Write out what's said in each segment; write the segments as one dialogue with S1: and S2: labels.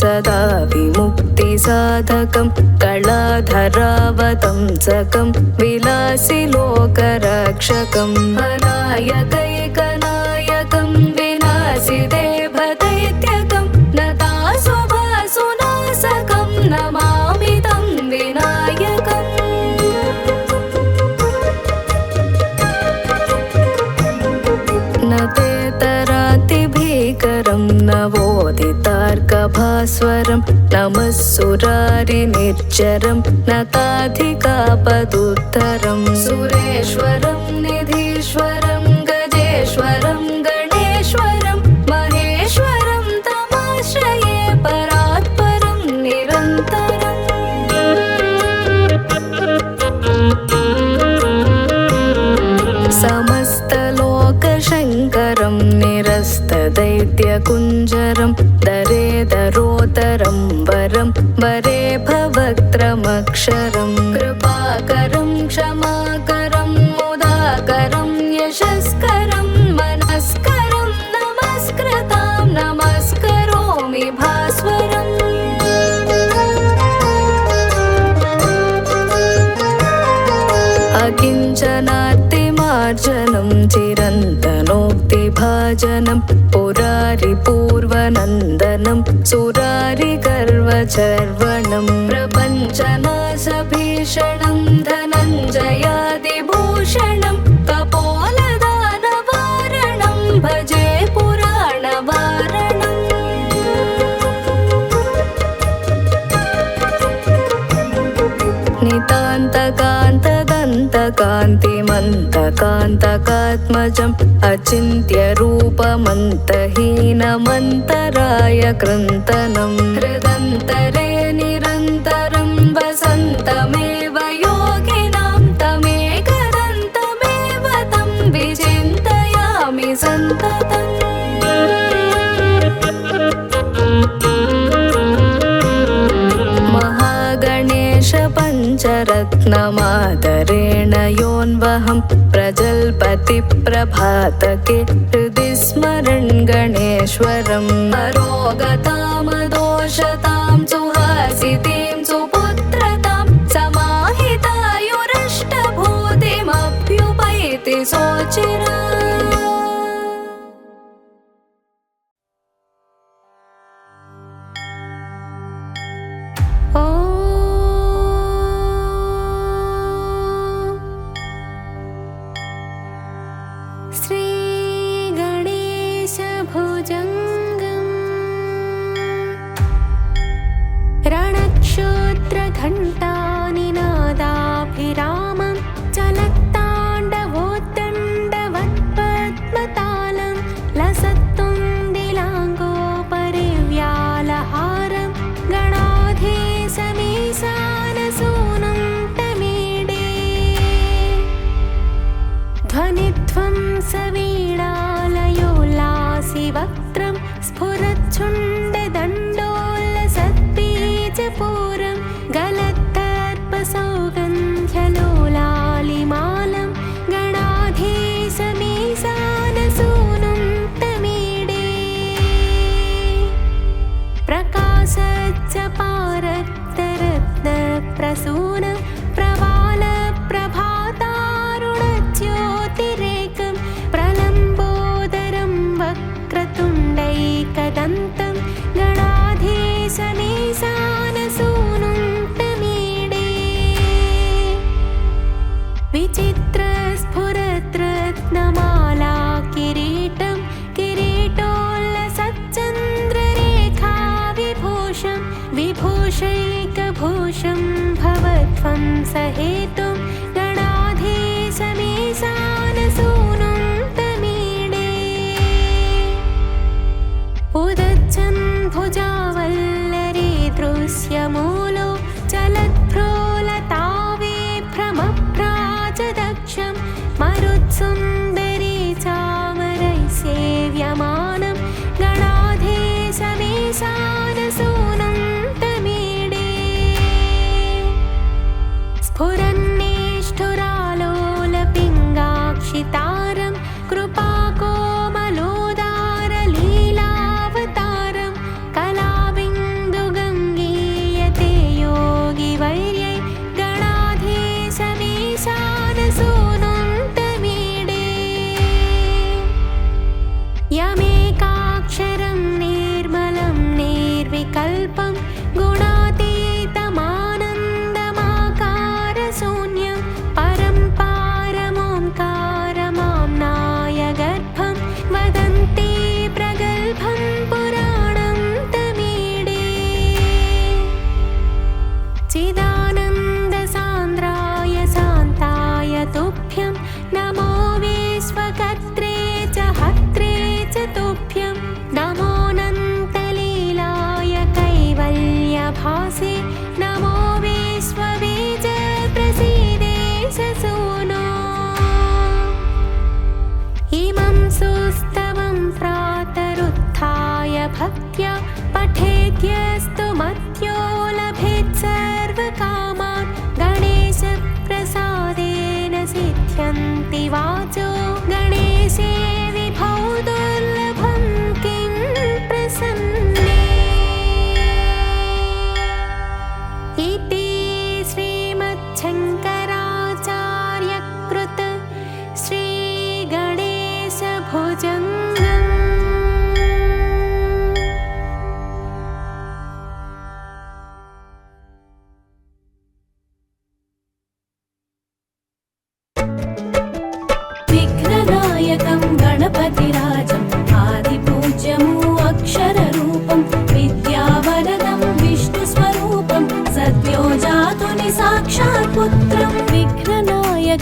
S1: सदा विमुक्तिसाधकं कलाधरावतंसकं विलासि लोकरक्षकं अनायकैकनायकं विनाशि देवदैत्यकं नतासुभासुनाशकं नमामि तं विनायकम् न तेतरातिभीकरं नवोदितार्कभास्वरं नमः सुरारिनिर्जरं नताधिकापदुत्तरं सुरेश्वरं निधीश्वरं गजेश्वरं गणेश्वरं महेश्वरं तमाश्रये परात्परं निरन्तरम् समस्तलोकशङ्करं निरस्तदैत्यकुञ्जरं दरेदरोदरं वरं वरे भवक्त्रमक्षरं कृपाकरं क्षमाकरं मुदाकरं यशस्करं मनस्करं नमस्कृतां नमस्करोमि भास्वरम् अकिञ्चनार्तिमार्जनं चिरन्तनोक्तिभाजनं पुरारिपूर्वनन्दनं सुरारिगर्वचर्वणं प्रपञ्चनाशभीषणं धनञ्जयादिभूषणं कपोलदानवारणं भजे पुराणवारणम् नितान्तकान्तदन्तकान्तिमन्तकान्तकात्मजम् अचिन्त्यरूपमन्तहीनमन्तराय कृन्तनं हृदन्तरे निरन्तरं वसन्तमेव योगिनां तमेकदन्तमेव तं विचिन्तयामि सन्ततम् पञ्चरत्नमादरेण योऽन्वहं प्रजल्पतिप्रभातके हृदि स्मरन् गणेश्वरम् अरोगतामदोषतां सुहासितीं सुपुत्रतां समाहितायुरष्टभूतिमभ्युपैति सोचिरा
S2: रणक्षोत्रघण्टानिनादाभिरामं चलत्ताण्डवोद्दण्डवत्पद्मतालं लसत्तुन्दिलाङ्गोपरिव्यालहारं गणाधीशमीशानसूनुं तमीडे ध्वनिध्वंसवीणालयोल्लासिवक्त्रं स्फुरच्छुण्डदण्डोल्लसद्बीजपूरं गलत्तर्पसौगन्ध्यलोलालिमालं गणाधीशमीशानसूनुं तमीडे प्रकाशच्चपारक्तरत्नप्रसूनं प्रवालप्रभातारुणज्योतिरेकं प्रलम्बोदरं वक्रतुण्डैकदन्तं गणाधीशमीशानसूनुं तमीडे विचित्रस्फुरद्रत्नमाला किरीटं किरीटोल्लसच्चन्द्ररेखाविभूषं विभूषैकभूषं भवध्वं सहेतुं गणाधीशमीशानसूनुं तमीडे उदच्छन् भुजावल्लरी दृश्यमूलो चलत्प्रोलताविभ्रमभ्राजदक्षं मरुत्सुन्दरी चामरैः सेव्यमानं गणाधीशमीशानसूनुं तमीडे स्फुरन्निष्ठुरालोलपिङ्गाक्षितारं कृपाकोमलोदारलीलावतारं कलाबिम्ब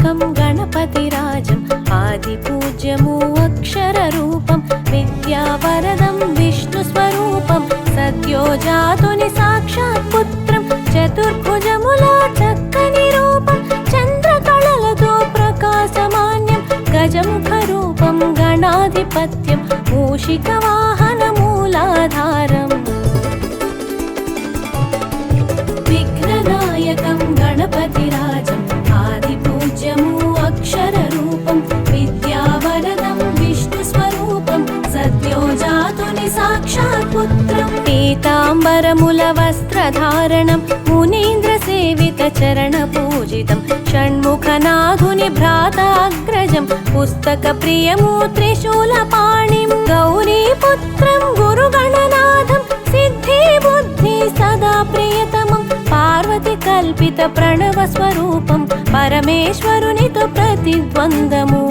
S2: విఘ్ననాయకం గణపతిరాజం ఆదిపూజ్యము అక్షరరూపం విద్యావరదం విష్ణుస్వరూపం సద్యోజాతుని సాక్షాత్ పుత్రం చతుర్భుజముల చక్కని రూపం చంద్రకళలతో ప్రకాశమాన్యం గజముఖ రూపం గణాధిపత్యం మూషిక వాహన మూలాధారం విఘ్ననాయకం గణపతిరాజం ఆదిపూజ్యము అక్షరరూపం విద్యావరదం విష్ణుస్వరూపం సద్యోజాతుని సాక్షాత్ పుత్రం పీతాంబరముల వస్త్రధారణం మునీంద్ర సేవిత చరణ పూజితం షణ్ముఖనాథుని భ్రాతాగ్రజం పుస్తక ప్రియము త్రిశూల పాణిం గౌరీ పుత్రం గురుగణనాథం సిద్ధి బుద్ధి సదా ప్రియతమం పార్వతి కల్పిత ప్రణవ స్వరూపం పరమేశ్వరునితో ప్రతిద్వందము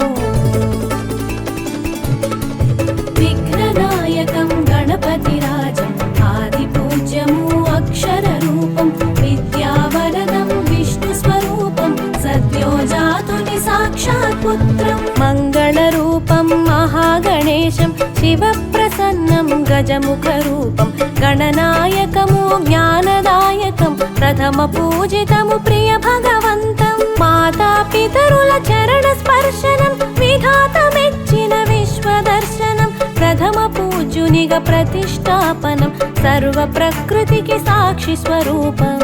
S2: విఘ్ననాయకం గణపతిరాజం ఆదిపూజ్యము అక్షరరూపం విద్యావరదం విష్ణుస్వరూపం సద్యోజాతుని సాక్షాత్ పుత్రం మంగళరూపం మహాగణేశం శివప్రసన్నం గజముఖరూపం గణనాయకము జ్ఞానదాయకం ప్రథమ పూజితము ప్రియ భగవంతం మాతాపితరుల చరణ స్పర్శనం విధాతమెచ్చిన విశ్వదర్శనం ప్రథమ పూజ్యునిగా ప్రతిష్టాపనం సర్వ ప్రకృతికి సాక్షి స్వరూపం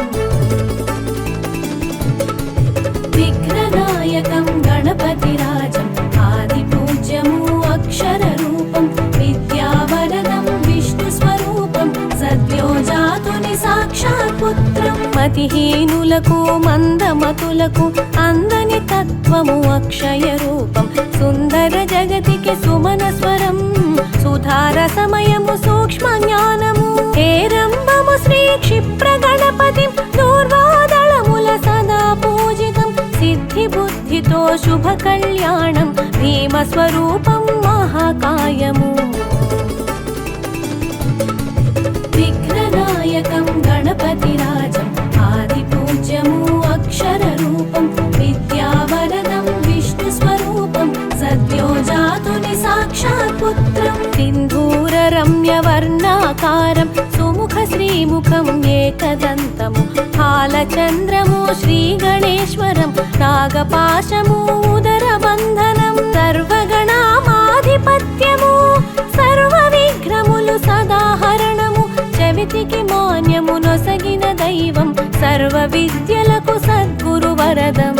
S2: విఘ్ననాయకం గణపతిరాజం ఆదిపూజ్యము అక్షరరూపం విద్యావరదం విష్ణుస్వరూపం సద్యోజాతుని సాక్షాత్ పుత్రం మతిహీనులకు మందమతులకు అందని తత్వము అక్షయ రూపం సుందర జగతికి సుమన స్వరం సుధార సమయము సూక్ష్మ జ్ఞానము హేరంబము శ్రీ క్షిప్ర గణపతి దూర్వాదళముల సదా పూజితం సిద్ధి బుద్ధితో శుభ కళ్యాణం భీమ స్వరూపం మహాకాయము విఘ్ననాయకం గణపతిరాజం ఆదిపూజ్యము అక్షరరూపం విద్యావరదం విష్ణుస్వరూపం సద్యోజాతుని సాక్షాత్ పుత్రం సింధూర రమ్య వర్ణాకారం సుముఖ శ్రీముఖం ఏకదంతము హాలచంద్రము శ్రీ గణేశ్వరం నాగపాశము ఉదర బంధనం సర్వగణామాధిపత్యము సర్వ విఘ్నములు సదాహరణము చవితికి మాన్యము నొసగిన దైవం సర్వ విద్యలకు సద్గురు వరదం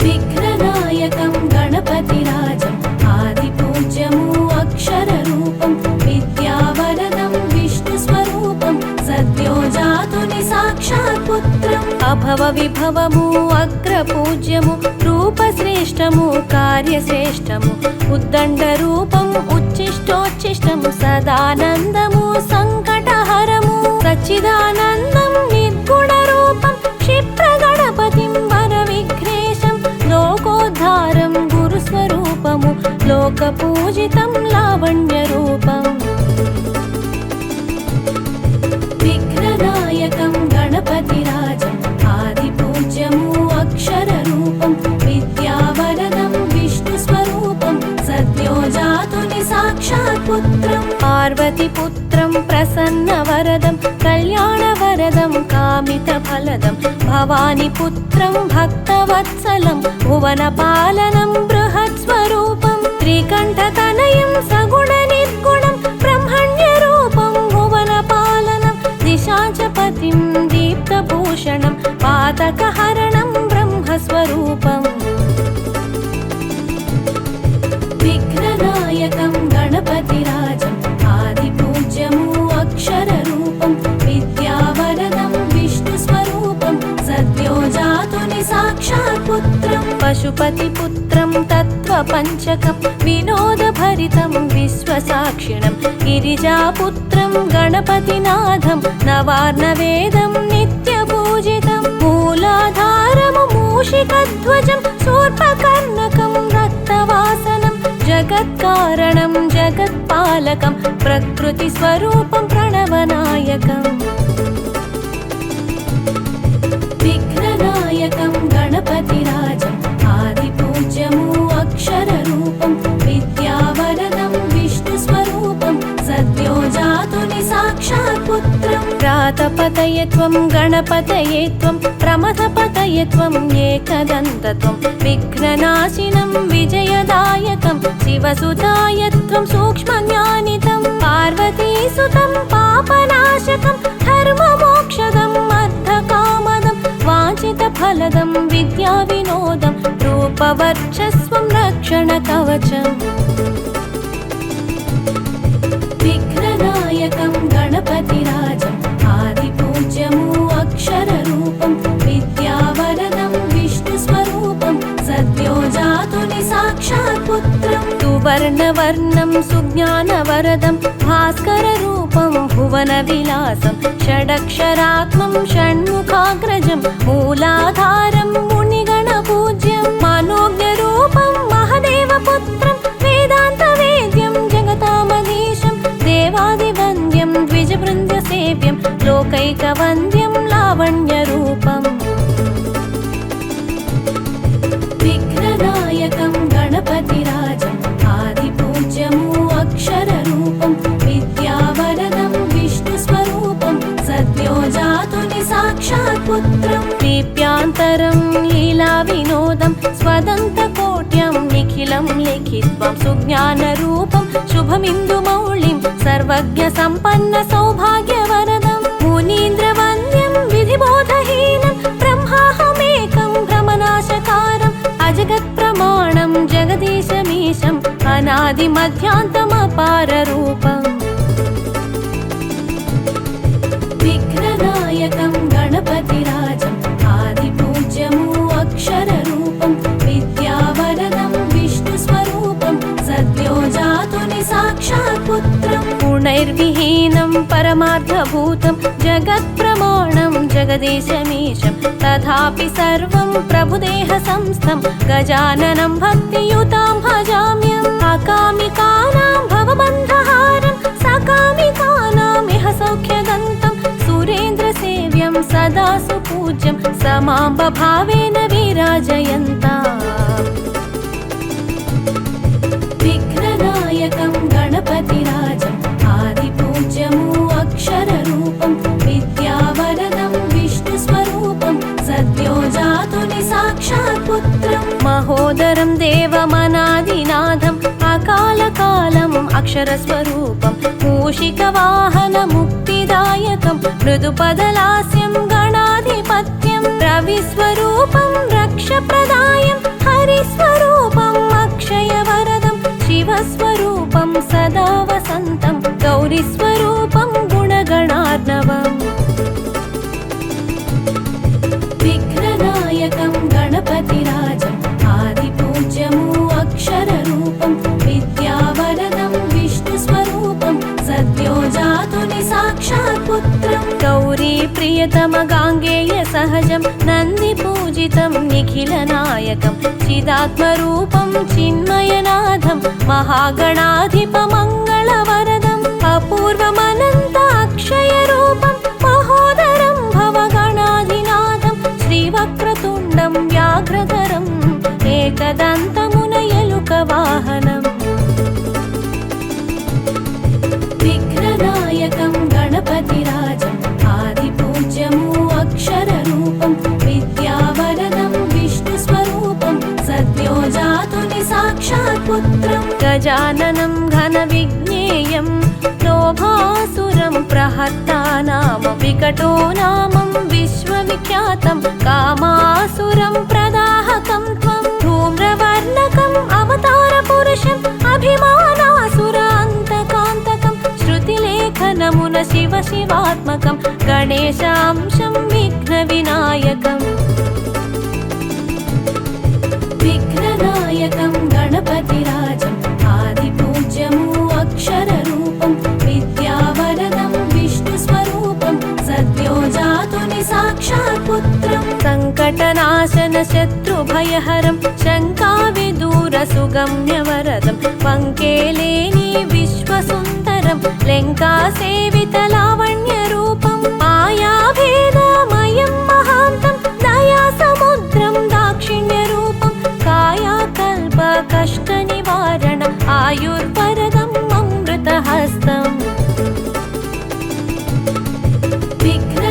S2: విఘ్ననాయకం గణపతిరాజం ఆదిపూజ్యము అక్షరరూపం విద్యావరదం విష్ణుస్వరూపం సద్యోజాతుని సాక్షాత్ పుత్రం అభవ విభవము అగ్రపూజ్యము రూపశ్రేష్టము కార్యశ్రేష్టము ఉద్దండ రూపం ఉచ్చిష్టోచ్చిష్టము సదానందము సంకటహరము సచ్చిదానందం నిర్గుణ రూపం క్షిప్ర గణపతిం వర విఘ్నేశం లోకోద్ధారం గురుస్వరూపము లోక పూజితం లావణ్య రూపం విఘ్ననాయకం గణపతిరాజం ఆదిపూజ్యము అక్షరరూపం విద్యావరదం విష్ణుస్వరూపం సద్యోజాతుని సాక్షాత్ పుత్రం పార్వతి పుత్రం ప్రసన్న వరదం కళ్యాణ వరదం కామిత ఫలదం భవాని పుత్రం భక్తవత్సలం భువన పాలనం బృహత్ స్వరూపం త్రికంఠతనయం సగుణ నిర్గుణం బ్రహ్మణ్య రూపం భువన పాలనం దిశాచపతిం దీప్తభూషణం పాతకహరణం బ్రహ్మస్వరూపం విఘ్ననాయకం గణపతిరాజం ఆదిపూజ్యము అక్షరరూపం విద్యావరదం విష్ణుస్వరూపం సద్యోజాతుని సాక్షాత్ పుత్రం పశుపతి పుత్రం తత్వపంచకం వినోదభరితం విశ్వసాక్షిణం గిరిజాపుత్రం గణపతినాథం నవార్ణవేదం నిత్యపూజితం మూలాధారము మూషికధ్వజం శూర్పకర్ణకం రక్తవాసనం జగత్కారణం జగత్పాలకం ప్రకృతి స్వరూపం ప్రణవనాయకం విఘ్ననాయకం विघ्नपतये त्वं गणपतये त्वं प्रमथपतये त्वं एकदन्तत्वं विघ्ननाशिनं विजयदायकं शिवसुताय त्वं सूक्ष्मज्ञानितं पार्वतीसुतं पापनाशकं धर्ममोक्षदम् अर्धकामदं वाञ्छितफलदं विद्याविनोदं रूपवर्चस्वं रक्षणकवचम् विघ्ननायकं गणपतिराजम् आदिपूज्यमु अक्षररूपं विद्यावरदं विष्णुस्वरूपं सद्यो जातुनि साक्षात् पुत्रं सुवर्णवर्णं सुज्ञानवरदं भास्कररूपं भुवनविलासं षडक्षरात्मं षण्मुखाग्रजं मूलाधारं मुनिगणपूज्यं मनोज्ञरूपं महदेवपुत्रं वेदान्तवेद्यं जगतामधीशं देवादिवन्द्यं द्विजवृन्दसेव्यं लोकैकवन्द्यं लावण्यरूपम् विघ्ननायकं गणपतिराजम् आदिपूज्यमु अक्षररूपं विद्यावरदं विष्णुस्वरूपं सद्यो जातुनि साक्षात् पुत्रं दीप्यान्तरं लीलाविनोदं स्वदन्तकोट्यं निखिलं लिखित्वा सुज्ञानरूपं शुभमिन्दुमौलिं सर्वज्ञसम्पन्नसौभाग्यवरदं मुनीन्द्रवन्द्यं विधिबोधहीनं ब्रह्माहमेकं भ्रमनाशकारम् अजगत्प्रमाणं जगदीशमीशम् अनादिमध्यान्तमपाररूपम् विघ्ननायकं गणपतिराजम् आदिपूज्यमु अक्षररूपं विद्यावरदं विष्णुस्वरूपं सद्यो जातुनि साक्षात् पुत्रं गुणैर्विहीनं परमार्थभूतं जगत्प्रमाणं जगदीशमीशं तथापि सर्वं प्रभुदेहसंस्थं गजाननं भक्तियुतां भजाम्यहम् अकामिकानां भवबन्धहारं सकामिकानाम् इह सौख्यदन्तं सुरेन्द्रसेव्यं सदा सुपूज्यं समां भावेन विराजयन्ताम् विघ्ननायकं गणपतिराजम् आदिपूज्यमु अक्षररूपं विद्यावरदं विष्णुस्वरूपं सद्यो जातुनि साक्षात् पुत्रं महोदरं देवमनादिनाथम् अकालकालम् अक्षरस्वरूपं मूषिकवाहनमुक्तिदायकं मृदुपदलास्यं गणाधिपत्यं रविस्वरूपं रक्षप्रदायं हरिस्वरूपम् अक्षयवरदं शिवस्वरूपं सदा वसन्तं गौरीस्वरूपं गुणगणार्णवम् विघ्ननायकं गणपतिराजम् आदिपूज्यमु अक्षररूपं विद्यावरदं विष्णुस्वरूपं सद्यो जातुनि साक्षात् पुत्रं गौरीप्रियतमगाङ्गेयसहजं नन्दिपूजितं निखिलनायकं चिदात्मरूपं चिन्मयनाथं महागणाधिपमङ्गलवरदम् अपूर्वमनन्ताक्षयरूपं महोदरं भवगणाधिनाथं श्रीवक्रतुण्डं व्याघ्रधरम् एकदन्तमुनयलुकवाहनम् विघ्ननायकं गणपतिराजम् आदिपूज्यमु अक्षररूपं विद्यावरदं विष्णुस्वरूपं सद्यो जातुनि साक्षात् पुत्रं गजाननं घनविज्ञेयं लोभासुरं प्रहर्तानाम विकटो नामं विश्वविख्यातं कामासुरं प्रदाहकं त्वं धूम्रवर्णकम् अवतारपुरुषम् अभिमानासुरान्तकान्तकं श्रुतिलेखनमुन शिव शिवात्मकं गणेशांशं विघ्नविनायकम् विघ्ननायकं गणपतिराजम् आदिपूज्यमु अक्षररूपं विद्यावरदं विष्णुस्वरूपं सद्यो जातुनि साक्षात् पुत्रं सङ्कटनाशन शत्रुभयहरं शङ्काविदूरसुगम्यवरदं पङ्केलेनी विश्वसुन्दरं लङ्कासेवितलावण्यरूपं मायाभेदमयं महान्तं दयासमुद्रं दाक्षिण्यरूपं कायाकल्पकष्टनिवारणम् आयुर्वरदम् अमृतहस्तम् विघ्न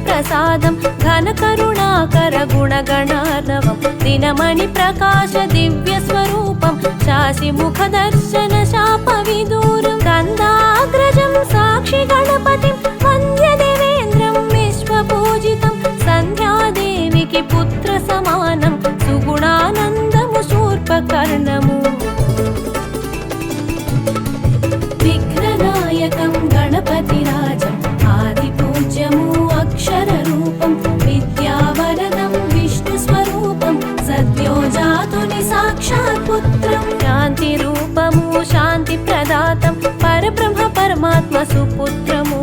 S2: प्रसादं घनकरुणाकर गुणगणार्णवं दिनमणि प्रकाश दिव्यस्वरूपं शासिमुखदर्शन शापविदूरं स्कन्दाग्रजं साक्षि गणपतिं वन्द्य देवेन्द्रं विश्वपूजितं सन्ध्यादेविकी पुत्रसमानं सुगुणानन्दमु शूर्पकर्णमु विघ्ननायकं गणपतिराजम् आदिपूज्यमु अक्षररूपं विद्यावरदं विष्णुस्वरूपं सद्यो जातुनि साक्षात् पुत्रं शान्तिरूपमु शान्तिप्रदातं परब्रह्म परमात्म सुपुत्रमु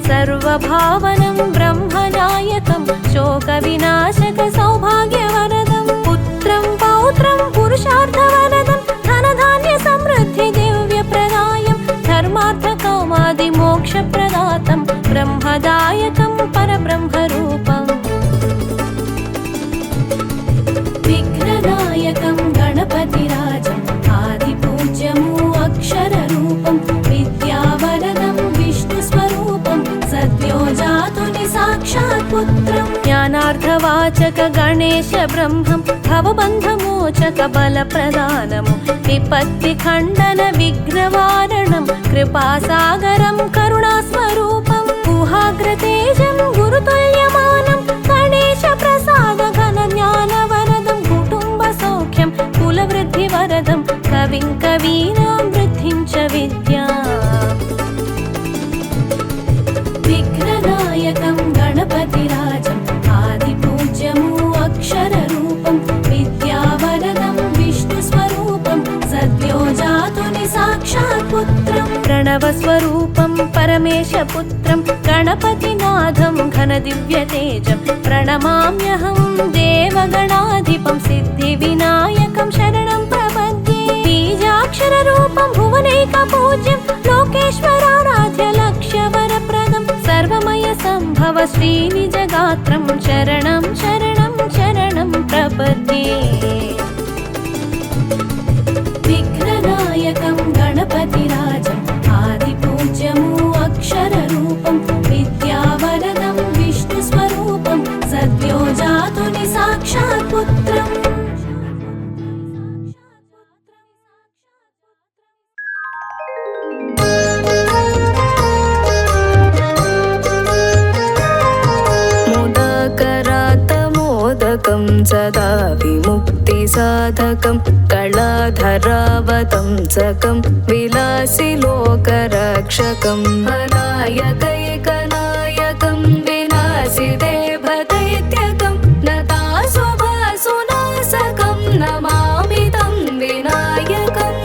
S2: सर्वभावनं ब्रह्मनायकं शोकविनाशक सौभाग्यवरदं पुत्रं पौत्रं पुरुषार्थवरदं धनधान्य समृद्धि दिव्यप्रदायं धर्मार्थकामादिमोक्षप्रदातं ब्रह्मदायकं परब्रह्मरूपम् विघ्ननायकं गणपतिराजम् आदिपूज्यमु अक्षररूपं विद्यावरदं विष्णुस्वरूपं सद्यो जातुनि साक्षात् पुत्रं ज्ञानार्धवाचक गणेश ब्रह्मं भवबन्धमोचक बलप्रदानमु विपत्तिखण्डन विघ्नवारणं कृपासागरं करुणास्वरूपं गुहाग्रतेजं गुरुतुल्यमानं गणेशप्रसाद घनज्ञानवरदं कुटुम्बसौख्यं कुलवृद्धिवरदं कविं कवीनां वृद्धिं च विद्या विघ्ननायकं गणपतिराजम् आदिपूज्यमु अक्षररूपं विद्यावरदं विष्णुस्वरूपं सद्यो जातुनि साक्षात् पुत्रं प्रणवस्वरूपं परमेशपुत्रं गणपतिनाथं घनदिव्यतेजं प्रणमाम्यहं देवगणाधिपं सिद्धिविनायकं शरणं प्रपद्ये बीजाक्षररूपं भुवनैकपूज्यं लोकेश्वराराध्य लक्ष्यवरप्रदं सर्वमय सम्भव श्रीनिजगात्रं शरणं शरणं शरणं प्रपद्ये विघ्ननायकं गणपतिराजम् आदिपूज्यमु अक्षररूपं विद्यावरदं विष्णुस्वरूपं सद्यो जातुनि साक्षात् पुत्रम्
S1: मोदकं सदा विमुक्तिसाधकं कलाधरावतंसकं विलासि लोकरक्षकं अनायकैकनायकं विनाशि देवदैत्यकं नतासुभासुनाशकं नमामि तं विनायकम्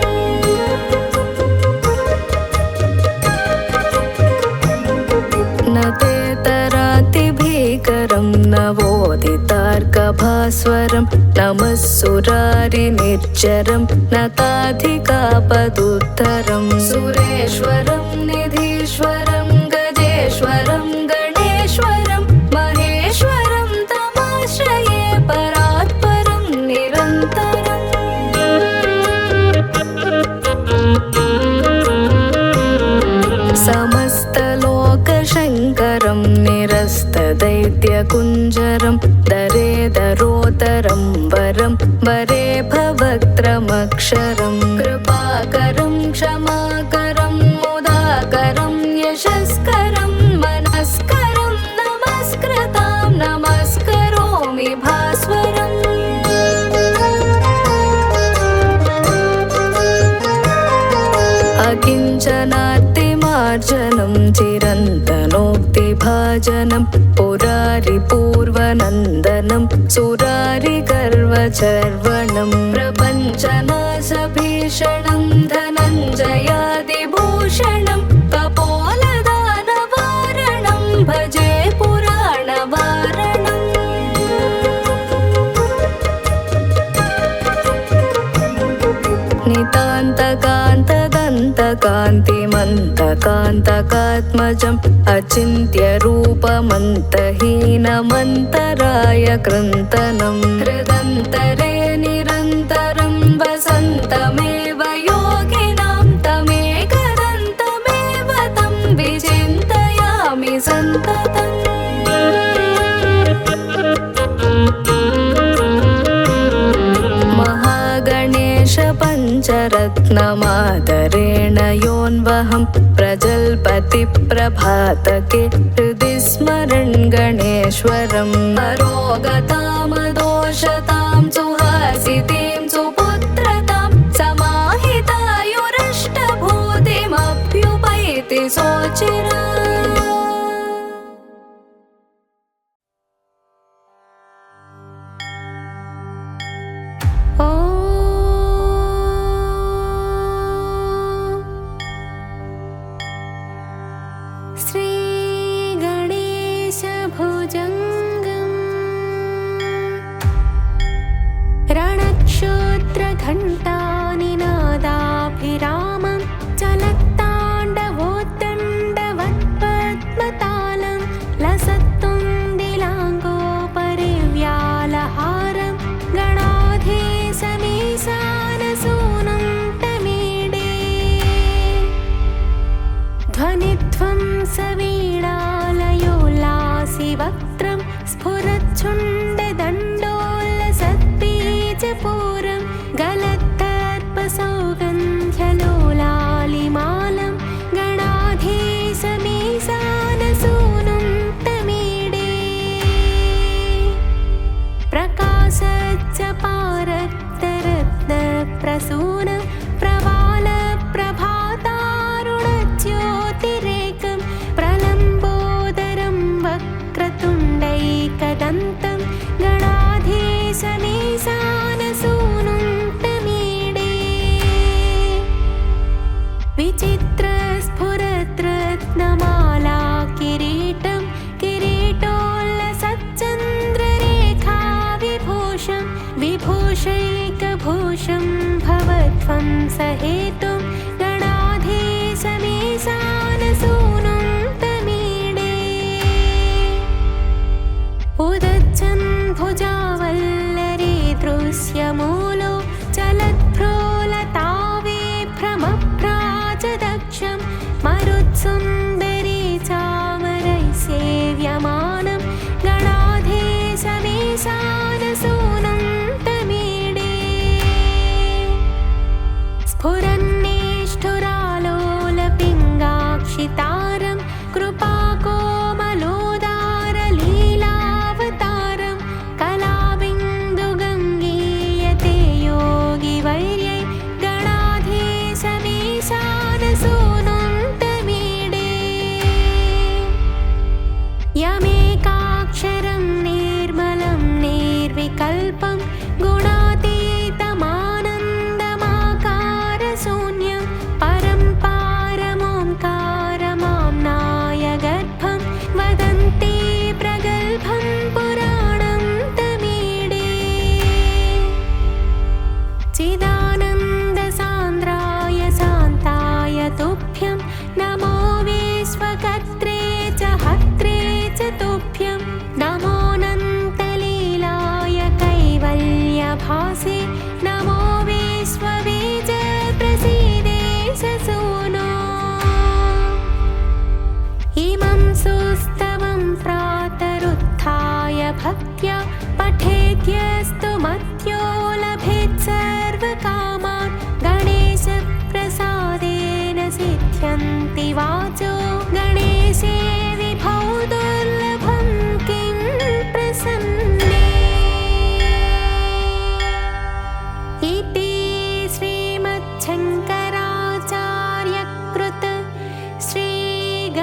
S1: न तेतरातिभीकरं नवोदितार्कभास्वरं नमः सुरारिनिर्जरं नताधिकापदुत्तरं सुरेश्वरं निधीश्वरं गजेश्वरं गणेश्वरं महेश्वरं तमाश्रये परात्परं निरन्तरम् समस्तलोकशङ्करं निरस्तदैत्यकुञ्जरं दरेदरोदरं वरं वरे भवक्त्रमक्षरं कृपाकरं क्षमाकरं मुदाकरं यशस्करं मनस्करं नमस्कृतां नमस्करोमि भास्वरम् अकिञ्चनार्तिमार्जनं चिरन्तनोक्तिभाजनं पुरारिपूर्वनन्दनं सुरारिगर्वचर्वणं प्रपञ्चनाशभीषणं धनञ्जयादिभूषणं कपोलदानवारणं भजे पुराणवारणम् नितान्तकान्तदन्तकान्तिमन्तकान्तकात्मजम् अचिन्त्यरूपमन्तहीनमन्तराय कृन्तनं हृदन्तरे निरन्तरं वसन्तमेव योगिनां तमेकदन्तमेव तं विचिन्तयामि सन्ततम् पञ्चरत्नमादरेण योऽन्वहं प्रजल्पति प्रभातके हृदि स्मरन् गणेश्वरम् अरोगतामदोषतां सुहासितीं सुपुत्रतां समाहितायुरष्टभूतिमभ्युपैति सोचिरा
S2: रणक्षोत्रघण्टानिनादाभिरामं चलत्ताण्डवोद्दण्डवत्पद्मतालं लसत्तुन्दिलाङ्गोपरिव्यालहारं गणाधीशमीशानसूनं तमीडे ध्वनिध्वं सवीणालयोल्लासिवक्त्रं स्फुरच्छुण्डदण्डोल्लसद्बीजपूरं गलत्तर्पसौगन्ध्यलोलालिमालं गणाधीशमीशानसूनुं तमीडे प्रकाशच्चपारक्तरत्नप्रसूनं प्रवालप्रभातारुणज्योतिरेकं प्रलम्बोदरं वक्रतुण्डैकदन्तं गणाधीशमीशानसूनुं तमीडे विचित्रस्फुरद्रत्नमाला किरीटं किरीटोल्लसच्चन्द्ररेखा विभूषं विभूषैकभूषं भवध्वं सहेतुं गणाधीशमीशानसूनुं तमीडे उदच्छन् भुजावल्लरी दृश्यमूलो चलत्प्रोलताविभ्रमभ्राजदक्षं मरुत्सुन्दरी चामरैः सेव्यमानं गणाधीशमीशानसूनुं तमीडे स्फुरन्निष्ठुरालोलपिङ्गाक्षितारं कृपाकोमलोदारलीलावतारं कलाबिन्दुगङ्गीयते योगिवैर्यै गणाधीशमीशानसूनुं तमीडे यमेकाक्षरं निर्मलं निर्विकल्पं गुणातीतमानन्दमाकारशून्यं परं पारमोङ्कारमाम्नायगर्भं वदन्ति प्रगल्भं पुराणं तमीडे चिदानन्दसान्द्राय शान्ताय तुभ्यं नमो विश्वकर्त्रे च हर्त्रे च तुभ्यं नमोऽनन्तलीलाय कैवल्यभासे नमो विश्वबीजप्रसीदेश सूनो इमं सुस्तवं प्रातरुत्थाय भक्त्या पठेद्यस्तु मत्यो लभेत् सर्वकामान् गणेशप्रसादेन सिद्ध्यन्ति वाचो गणेशे विभौ दुर्लभं किं प्रसन्ने इति श्रीमच्छङ्कराचार्यकृत श्रीगणेशभुजङ्गम्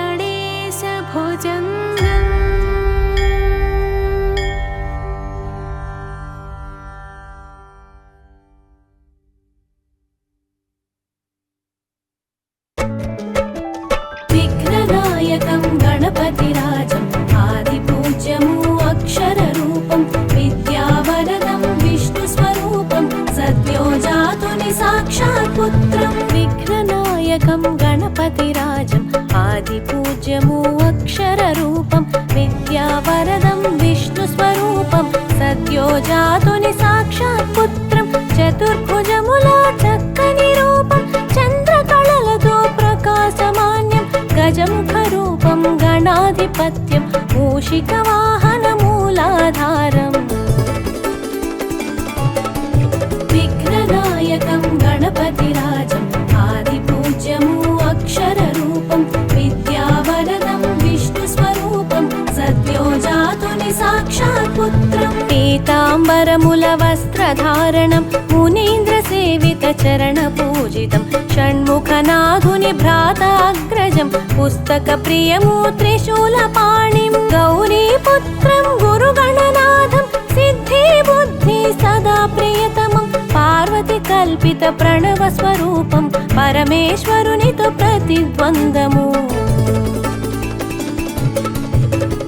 S2: विघ्ननायकं गणपतिराजम् आदिपूज्यमु अक्षररूपं विद्यावरदं विष्णुस्वरूपं सद्यो जातुनि साक्षात् पुत्रं विघ्ननायकं गणपतिराजम् आदिपूज्यमु अक्षररूपं विद्यावरदं विष्णुस्वरूपं सद्यो जातुनि साक्षात् पुत्रं चतुर्भुजमुला चक्कनिरूपं चन्द्रकळलतो प्रकाशमान्यं गजमुखरूपं गणाधिपत्यं मूषिकवाहनमूलाधारम् विघ्ननायकं పీతాంబరముల వస్త్రధారణం మునీంద్ర సేవిత చరణ పూజితం షణ్ముఖనాథుని భ్రాతాగ్రజం పుస్తక ప్రియము త్రిశూల పాణిం గౌరీపుత్రం గురుగణనాథం సిద్ధి బుద్ధి సదా ప్రియతమం పార్వతి కల్పిత ప్రణవ స్వరూపం పరమేశ్వరునితో ప్రతిద్వందము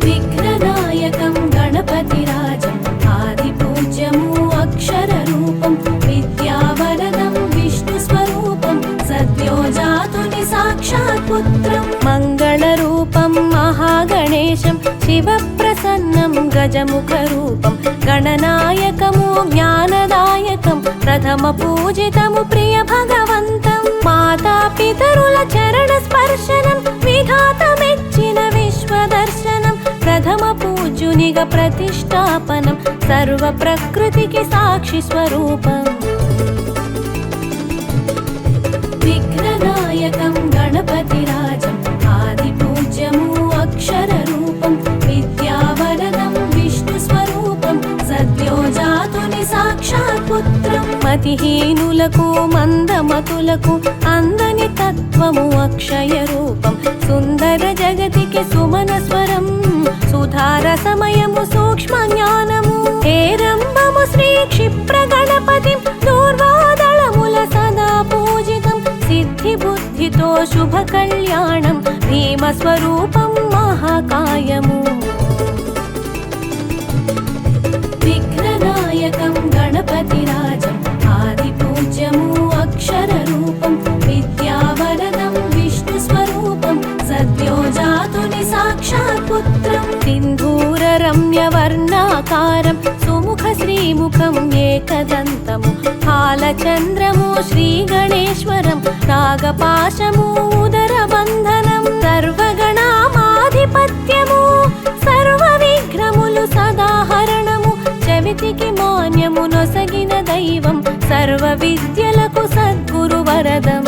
S2: విఘ్ననాయకం గణపతిరాజం ఆదిపూజ్యము అక్షర రూపం విద్యావరదం విష్ణు స్వరూపం సద్యోజాతుని సాక్షాత్ పుత్రం మంగళ రూపం మహాగణేశం శివ ప్రసన్నం గజముఖ రూపం గణనాయకము జ్ఞానదాయకం ప్రథమ పూజితము ప్రియ భగవంతం మాతా పితరుల చరణ స్పర్శనం విధాత మెచ్చిన విశ్వదర్శనం ప్రథమ పూజ్యునిగా ప్రతిష్టాపనం సర్వ ప్రకృతికి సాక్షి స్వరూపం విఘ్ననాయకం గణపతిరాజం ఆదిపూజ్యము అక్షర రూపం విద్యావరదం విష్ణు స్వరూపం సద్యోజాతుని సాక్షాత్ పుత్రం మతిహీనులకు మందమతులకు అందని తత్వము అక్షయ రూపం సుందర జగతికి సుమన స్వరం సుధార సమయము సూక్ష్మ జ్ఞానము హేరంబము శ్రీ క్షిప్ర గణపతి దూర్వాదళముల సదా పూజితం సిద్ధి బుద్ధితో శుభ కళ్యాణం భీమ స్వరూపం మహాకాయము విఘ్ననాయకం గణపతిరాజం ఆదిపూజ్యము అక్షర రూపం విద్యావరదం విష్ణు స్వరూపం సద్యోజాతుని సాక్షాత్ పుత్రం సింధూర రమ్య వర్ణాకారం సుముఖ శ్రీముఖం ఏకదంతము హాలచంద్రము శ్రీ గణేశ్వరం నాగపాశము ఉదర బంధనం సర్వగణామాధిపత్యము సర్వ విఘ్నములు సదాహరణము చవితికి మాన్యము నొసగిన దైవం సర్వ విద్యలకు సద్గురు వరదం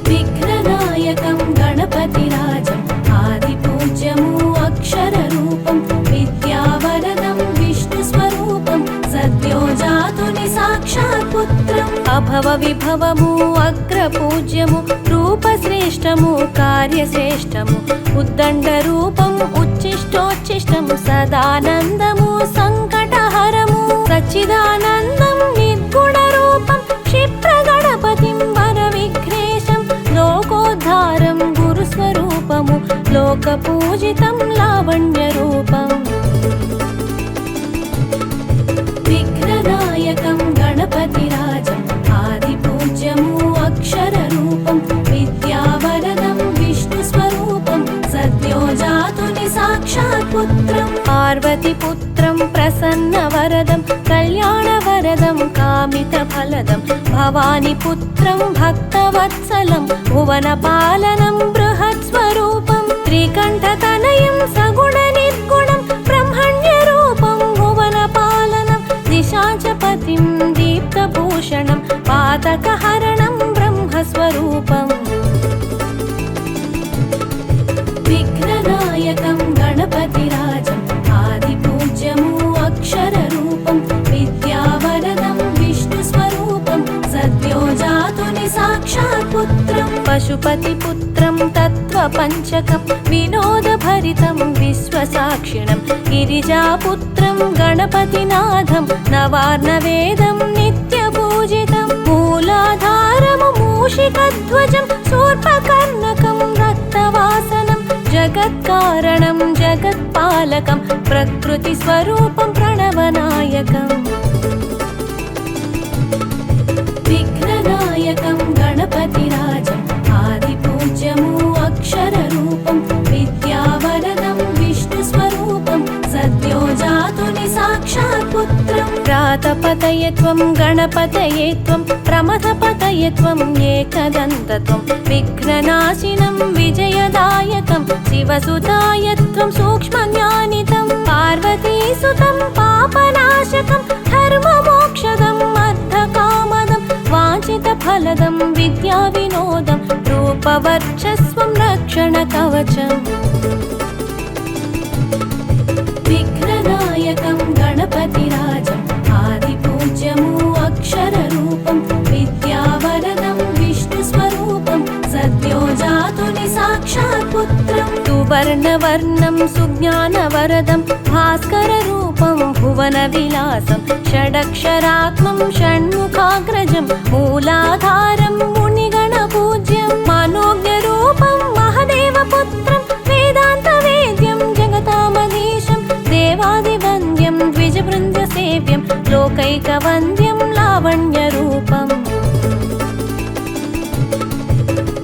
S2: విఘ్ననాయకం గణపతిరాజం ఆదిపూజ్యము అక్షర రూపం విద్యావరదం విష్ణు స్వరూపం సద్యోజాతుని సాక్షాత్ పుత్రం అభవ విభవము అగ్రపూజ్యము రూపశ్రేష్టము కార్యశ్రేష్టము ఉద్దండ రూపం ఉచ్చిష్టోచ్చిష్టం సదానందము సంకటహరము సచ్చిదానందం నిర్గుణ రూపం క్షిప్ర గణపతిం వర విఘ్నేశం లోకోద్ధారం గురుస్వరూపము లోక పూజితం లావణ్య రూపం విఘ్ననాయకం గణపతిరాజం ఆదిపూజ్యము అక్షర రూపం విద్యావరదం విష్ణు స్వరూపం సద్యోజాతుని సాక్షాత్ పుత్రం పార్వతి పుత్రం ప్రసన్న వరదం కళ్యాణ వరదం కామిత ఫలదం భవాని పుత్రం భక్తవత్సలం భువన పాలనం బృహత్ స్వరూపం త్రికంఠ తనయం సగుణ నిర్గుణం బ్రహ్మణ్య రూపం భువన పాలనం దిశాచపతిం దీప్తభూషణం పాతకహరణం బ్రహ్మస్వరూపం విఘ్ననాయకం గణపతిరాజం ఆదిపూజ్యము అక్షర రూపం విద్యావరదం విష్ణు స్వరూపం సద్యోజాతుని సాక్షాత్ పుత్రం పశుపతి పుత్రం తత్వ పంచకం వినోద భరితం విశ్వసాక్షిణం గిరిజాపుత్రం గణపతినాథం నవార్ణవేదం నిత్య పూజితం మూలాధారము మూషికధ్వజం శూర్పకర్ణకం రక్తవాసనం జగత్కారణం జగత్పాలకం ప్రకృతి స్వరూపం ప్రణవనాయకం విఘ్ననాయకం గణపతిరాజం ఆదిపూజ్యము అక్షర రూపం విద్యావరదం విష్ణు స్వరూపం సద్యోజాతుని సాక్షాత్ పుత్రం ప్రాతపతయత్వం గణపతయేత్వం ప్రమథపతయత్వం ఏకదంతత్వం విఘ్ననాశినం విజయదాయకం శివసుతాయత్వం సూక్ష్మజ్ఞానితం పార్వతీసుతం పాపనాశకం ధర్మమోక్షదం అర్థకామదం వాంఛిత ఫలదం విద్యా వినోదం రూపవర్చస్వం రక్షణ కవచం सुवर्णवर्णं सुज्ञानवरदं भास्कररूपं भुवनविलासं षडक्षरात्मं षण्मुखाग्रजं मूलाधारं मुनिगणपूज्यं मनोज्ञरूपं महदेवपुत्रं वेदान्तवेद्यं जगतामधीशं देवादिवन्द्यं द्विजवृन्दसेव्यं लोकैकवन्द्यं लावण्यरूपम्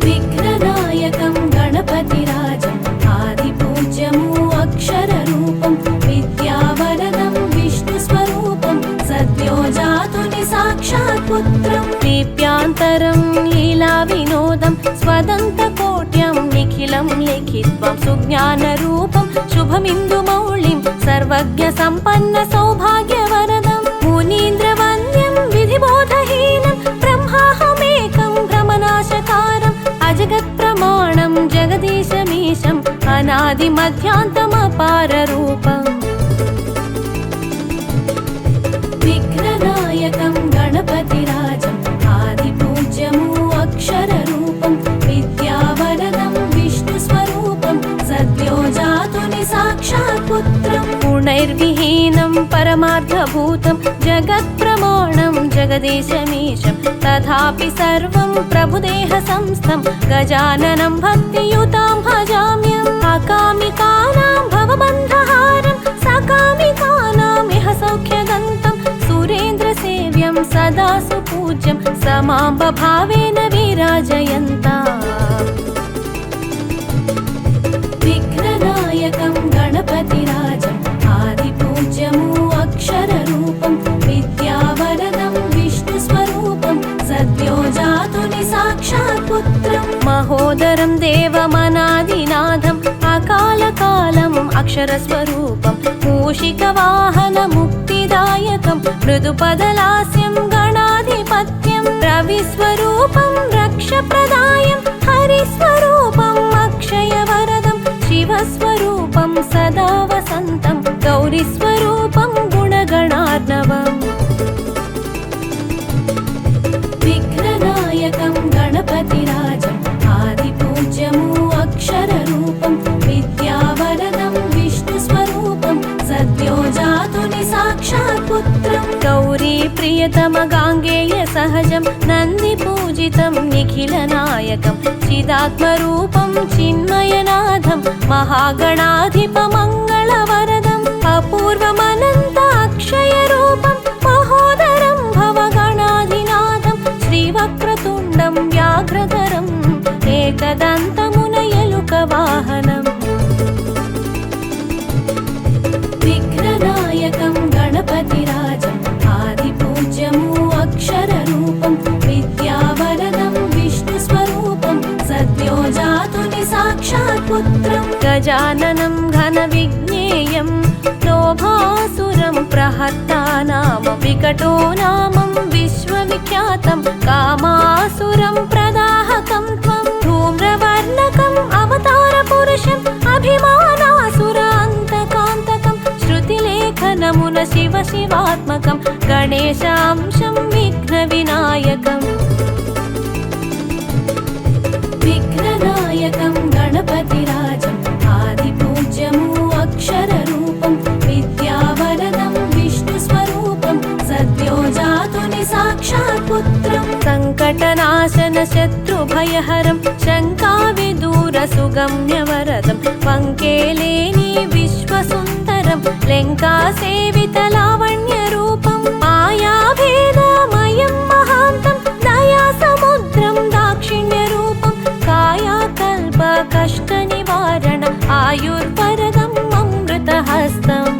S2: विघ्ननायकं गणपतिराजम् आदिपूज्यमु अक्षररूपं विद्यावरदं विष्णुस्वरूपं सद्यो जातुनि साक्षात् पुत्रं दीप्यान्तरं लीलाविनोदं स्वदन्तकोट्यं निखिलं लिखित्वं सुज्ञानरूपं शुभमिन्दुमौलिं सर्वज्ञसम्पन्नसौभाग्यवरदं मुनीन्द्रवन्द्यं विधिबोधहीनं ब्रह्माहमेकं भ्रमनाशकारम् अजगत्प्रमाणं जगदीशमीशम् अनादिमध्यान्तमपाररूपम् विघ्ननायकं गणपतिराजम् आदिपूज्यमु अक्षररूपं विद्यावरदं विष्णुस्वरूपं सद्यो जातुनि साक्षात् पुत्रं गुणैर्विहीनं परमार्थभूतं जगत्प्रमाणं जगदीशमीशं तथापि सर्वं प्रभुदेहसंस्थं गजाननं भक्तियुतां भजाम्यम् अकामिकानां भवबन्धहारं सकामिकानां इह सौख्यदन्तं सुरेन्द्रसेव्यं सदा सुपूज्यं समाम्बभावेन विराजयन्ता विघ्ननायकं गणपतिराजम् आदिपूज्यमु अक्षररूपं विद्यावरदं विष्णुस्वरूपं सद्यो जातुनि साक्षात् पुत्रं महोदरं देवमनादिनाथम् अकालकालम् अक्षरस्वरूपं मूषिकवाहनमुक्तिदायकं मृदुपदलास्यं गणाधिपत्यं रविस्वरूपं रक्षप्रदायं हरिस्वरूपम् अक्षयवरदं शिवस्वरूपं सदा वसन्तं गौरीस्वरूपं गुणगणार्णवम् विघ्ननायकं गणपतिराजम् आदिपूज्यमु अक्षररूपं विद्यावरदं विष्णुस्वरूपं सद्यो जातुनि साक्षात् पुत्रं गौरीप्रियतमगाङ्गेयसहजं नन्दिपूजितं निखिलनायकं चिदात्मरूपं चिन्मयनाथं महागणाधिपमङ्गलवरदम् अपूर्वमनन्ताक्षयरूपं महोदरं भवगणाधिनाथं श्रीवक्रतुण्डं व्याघ्रधरम् एकदन्तमुनयलुकवाहनम् विघ्ननायकं गणपतिराजम् आदिपूज्यमु अक्षररूपं विद्यावरदं विष्णुस्वरूपं सद्यो जातुनि साक्षात् पुत्रं गजाननं घनविज्ञेयं लोभासुरं प्रहर्तानाम विकटो नामं विश्वविख्यातं कामासुरं प्रदाहकं त्वं धूम्रवर्णकम् अवतारपुरुषम् अभिमानासुरान्तकान्तकं श्रुतिलेखनमुन शिव शिवात्मकं गणेशांशं विघ्नविनायकम् विघ्ननायकं गणपतिराजम् आदिपूज्यमु अक्षररूपं विद्यावरदं विष्णुस्वरूपं सद्यो जातुनि साक्षात् पुत्रं सङ्कटनाशन शत्रुभयहरं शङ्काविदूरसुगम्यवरदं पङ्केलेनी विश्वसुन्दरं लङ्कासेवितलावण्यरूपं मायाभेदमयं महान्तं दयासमुद्रं दाक्षिण्यरूपं कायाकल्पकष्टनिवारणम् आयुर्वरदम् अमृतहस्तम्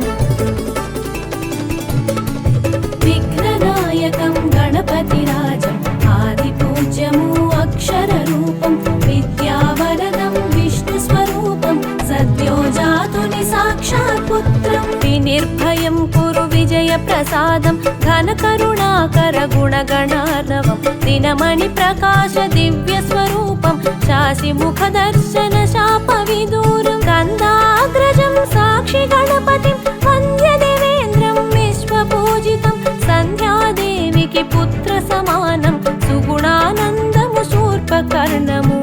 S2: विघ्ननायकं गणपतिराजम् आदिपूज्यमु अक्षररूपं विद्यावरदं विष्णुस्वरूपं सद्यो जातुनि साक्षात् पुत्रं विनिर्भयं कुरु विजयप्रसादं घनकरुणाकर गुणगणार्णवं दिनमणिप्रकाश दिव्यस्वरूपं शासिमुखदर्शन शापविदूरं गन्धाग्रजं साक्षिगणपतिं वन्द्यदेवेन्द्रं विश्वपूजितं सन्ध्यादेविकी पुत्रसमानं सुगुणानन्दमु शूर्पकर्णमु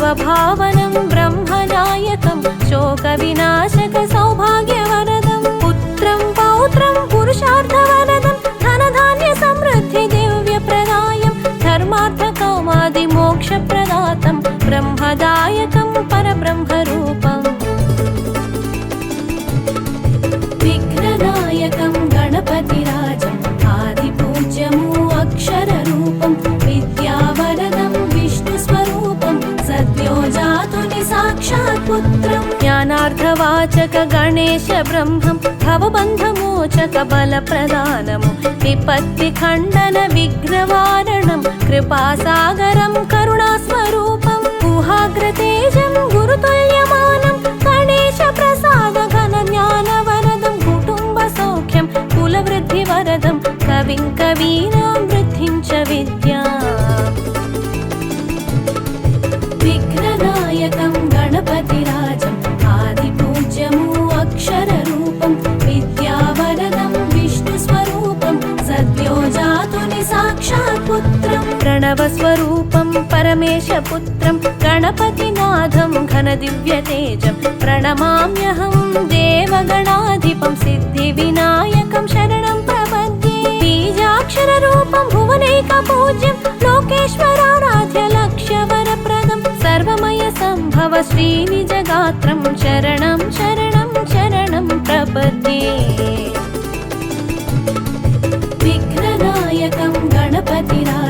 S2: सर्वभावनं ब्रह्मनायकं शोकविनाशक सौभाग्यवरदं पुत्रं पौत्रं पुरुषार्थवरदं धनधान्यसमृद्धि दिव्यप्रदायं धर्मार्थकामादिमोक्षप्रदातं ब्रह्मदायकं परब्रह्मरूपम् विघ्ननायकं गणपतिराजम् आदिपूज्यमु अक्षररूपं विद्यावरदं विष्णुस्वरूपं सद्यो जातुनि साक्षात् पुत्रं ज्ञानार्थवाचक गणेश ब्रह्मं भवबन्धमोचक बलप्रदानमु विपत्तिखण्डन विघ्नवारणं कृपासागरं करुणास्वरूपं गुहाग्रतेजं गुरुतुल्यमानं गणेशप्रसाद घनज्ञानवरदं कुटुम्बसौख्यं कुलवृद्धिवरदं कविं कवीनां वृद्धिं च विद्याम् विघ्ननायकं गणपतिराजम् आदिपूज्यमु अक्षररूपं विद्यावरदं विष्णुस्वरूपं सद्यो जातुनि साक्षात् पुत्रं प्रणवस्वरूपं परमेशपुत्रं गणपतिनाथं घनदिव्यतेजं प्रणमाम्यहं देवगणाधिपं सिद्धिविनायकं शरणं प्रपद्ये बीजाक्षररूपं भुवनैकपूज्यं लोकेश्वराराध्य लक्ष्यवरप्रदं सर्वमयसम्भव श्रीनिजगात्रं शरणं शरणं शरणं प्रपद्ये विघ्ननायकं गणपतिराजम्